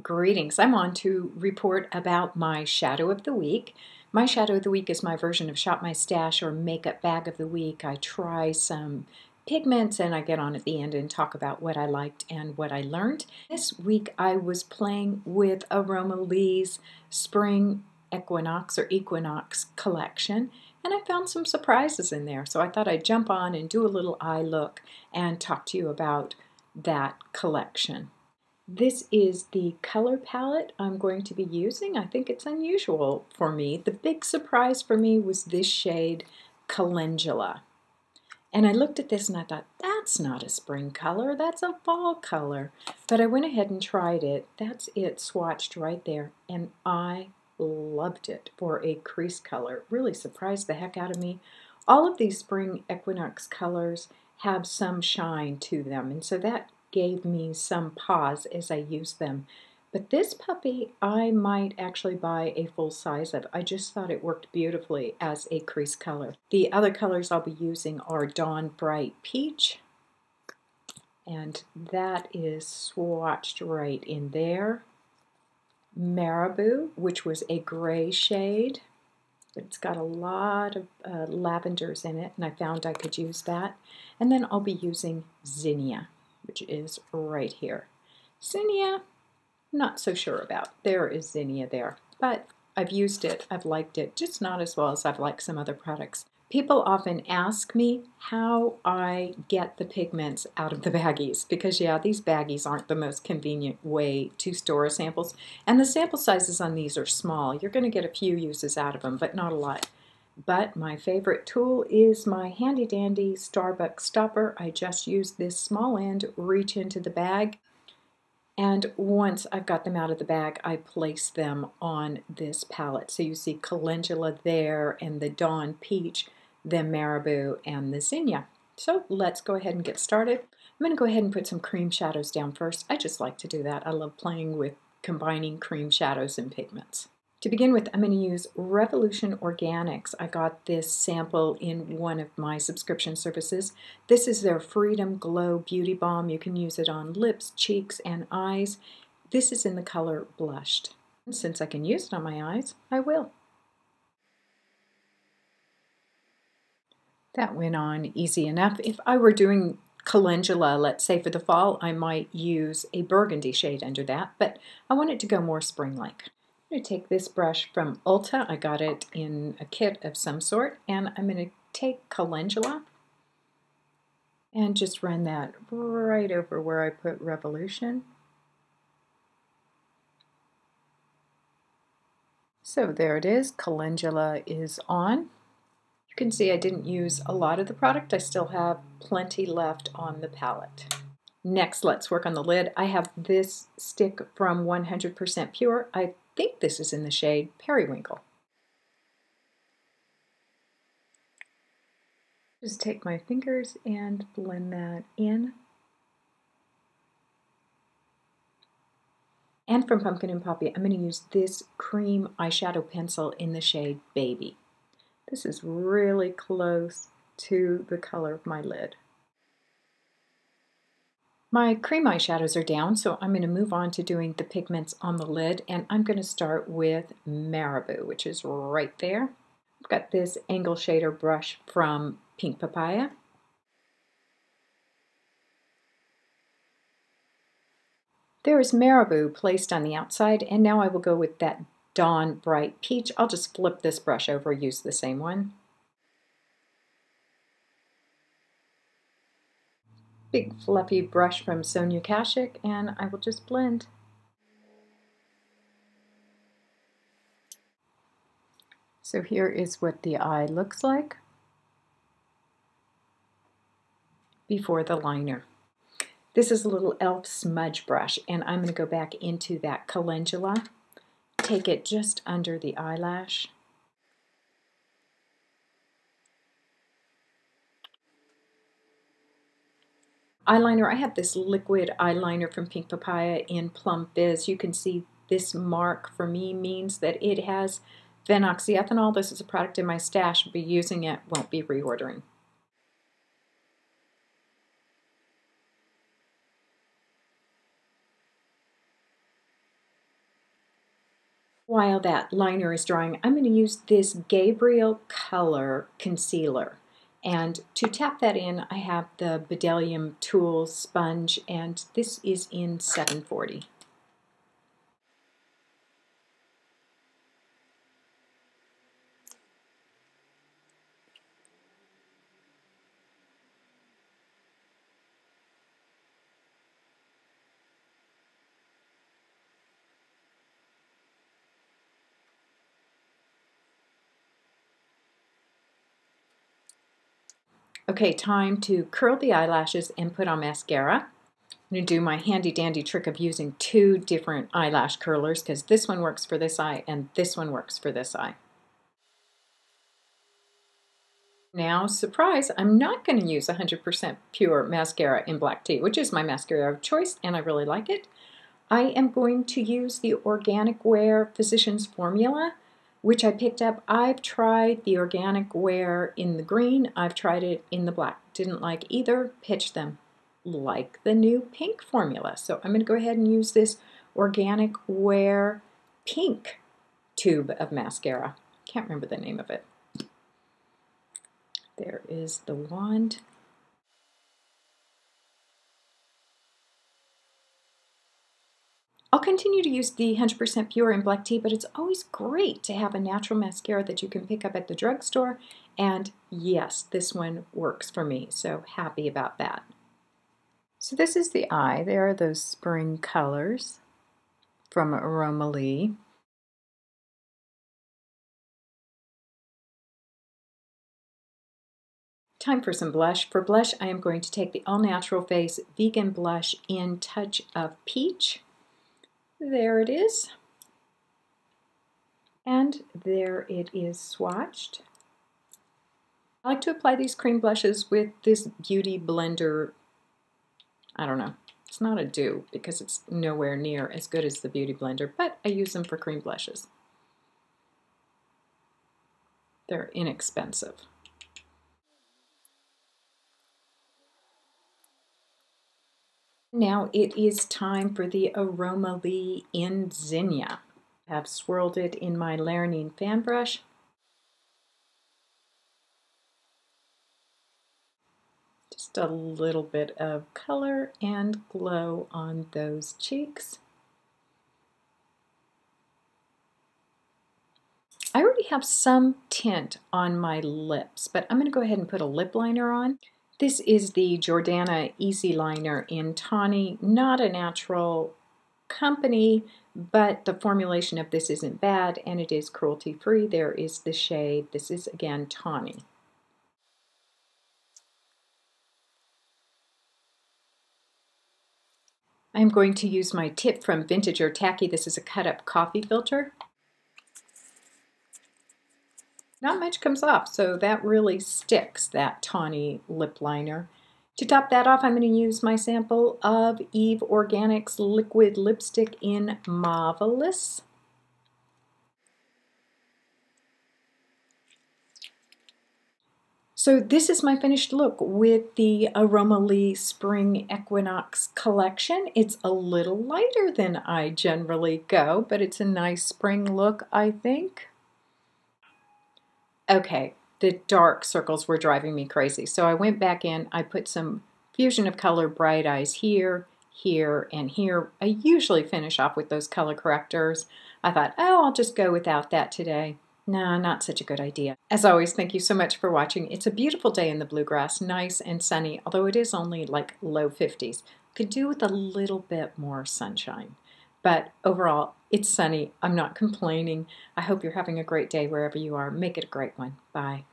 Greetings. I'm on to report about my shadow of the week. My shadow of the week is my version of Shop My Stash or makeup bag of the week. I try some pigments and I get on at the end and talk about what I liked and what I learned. This week I was playing with Aroma Leigh's Spring Equinox or Equinox collection, and I found some surprises in there. So I thought I'd jump on and do a little eye look and talk to you about that collection. This is the color palette I'm going to be using. I think it's unusual for me. The big surprise for me was this shade, Calendula. And I looked at this and I thought, that's not a spring color, that's a fall color. But I went ahead and tried it. That's it swatched right there. And I loved it for a crease color. Really surprised the heck out of me. All of these Spring Equinox colors have some shine to them. And so that gave me some pause as I used them. But this puppy I might actually buy a full size of. I just thought it worked beautifully as a crease color. The other colors I'll be using are Dawnbright Peach, and that is swatched right in there. Maribou, which was a gray shade, but it's got a lot of lavenders in it, and I found I could use that. And then I'll be using Zinnia, which is right here. Zinnia, not so sure about. There is Zinnia there, but I've used it, I've liked it, just not as well as I've liked some other products. People often ask me how I get the pigments out of the baggies, because yeah, these baggies aren't the most convenient way to store samples, and the sample sizes on these are small. You're going to get a few uses out of them, but not a lot. But my favorite tool is my handy dandy Starbucks stopper. I just use this small end, reach into the bag, and once I've got them out of the bag, I place them on this palette. So you see Calendula there, and the Dawn Peach, the Maribou, and the Zinnia. So let's go ahead and get started. I'm going to go ahead and put some cream shadows down first. I just like to do that. I love playing with combining cream shadows and pigments. To begin with, I'm going to use Revolution Organics. I got this sample in one of my subscription services. This is their Freedom Glow Beauty Balm. You can use it on lips, cheeks, and eyes. This is in the color Blushed. And since I can use it on my eyes, I will. That went on easy enough. If I were doing Calendula, let's say for the fall, I might use a burgundy shade under that, but I want it to go more spring-like. I'm going to take this brush from Ulta. I got it in a kit of some sort, and I'm going to take Calendula and just run that right over where I put Revolution. So there it is. Calendula is on. You can see I didn't use a lot of the product. I still have plenty left on the palette. Next, let's work on the lid. I have this stick from 100% Pure. I think this is in the shade Periwinkle. Just take my fingers and blend that in. And from Pumpkin and Poppy, I'm going to use this cream eyeshadow pencil in the shade Baby. This is really close to the color of my lid. My cream eyeshadows are down, so I'm going to move on to doing the pigments on the lid, and I'm going to start with Maribou, which is right there. I've got this angle shader brush from Pink Papaya. There is Maribou placed on the outside, and now I will go with that Dawnbright Peach. I'll just flip this brush over, use the same one. Big fluffy brush from Sonia Kashuk, and I will just blend. So here is what the eye looks like before the liner. This is a little e.l.f. smudge brush, and I'm going to go back into that Calendula, take it just under the eyelash. Eyeliner, I have this liquid eyeliner from Pink Papaya in Plum Fizz. You can see this mark for me means that it has phenoxyethanol. This is a product in my stash. I'll be using it, won't be reordering. While that liner is drying, I'm going to use this Gabriel Color Concealer. And to tap that in, I have the Bdellium Tool Sponge, and this is in 740. Okay, time to curl the eyelashes and put on mascara. I'm going to do my handy dandy trick of using two different eyelash curlers because this one works for this eye and this one works for this eye. Now, surprise, I'm not going to use 100% pure mascara in black tea, which is my mascara of choice and I really like it. I am going to use the Organic Wear Physicians Formula, which I picked up. I've tried the Organic Wear in the green. I've tried it in the black. Didn't like either. Pitched them. Like the new pink formula. So I'm going to go ahead and use this Organic Wear pink tube of mascara. Can't remember the name of it. There is the wand. I'll continue to use the 100% pure in black tea, but it's always great to have a natural mascara that you can pick up at the drugstore. And yes, this one works for me, so happy about that. So this is the eye. There are those spring colors from Aroma Leigh. Time for some blush. For blush, I am going to take the All Natural Face Vegan Blush in Touch of Peach. There it is. And there it is swatched. I like to apply these cream blushes with this Beauty Blender. I don't know. It's not a dupe because it's nowhere near as good as the Beauty Blender, but I use them for cream blushes. They're inexpensive. Now it is time for the Aroma Leigh in Zinnia. I have swirled it in my Laranine fan brush. Just a little bit of color and glow on those cheeks. I already have some tint on my lips, but I'm going to go ahead and put a lip liner on. This is the Jordana Easy Liner in Tawny, not a natural company, but the formulation of this isn't bad and it is cruelty-free. There is the shade. This is again Tawny. I'm going to use my tip from Vintage or Tacky. This is a cut-up coffee filter. Not much comes off, so that really sticks, that tawny lip liner. To top that off, I'm going to use my sample of Eve Organics liquid lipstick in Marvelous. So this is my finished look with the Aroma Leigh Spring Equinox collection. It's a little lighter than I generally go, but it's a nice spring look, I think. Okay, the dark circles were driving me crazy. So I went back in, I put some Fusion of Color Bright Eyes here, here, and here. I usually finish off with those color correctors. I thought, oh, I'll just go without that today. Nah, not such a good idea. As always, thank you so much for watching. It's a beautiful day in the bluegrass, nice and sunny, although it is only like low 50s. Could do with a little bit more sunshine. But overall, it's sunny. I'm not complaining. I hope you're having a great day wherever you are. Make it a great one. Bye.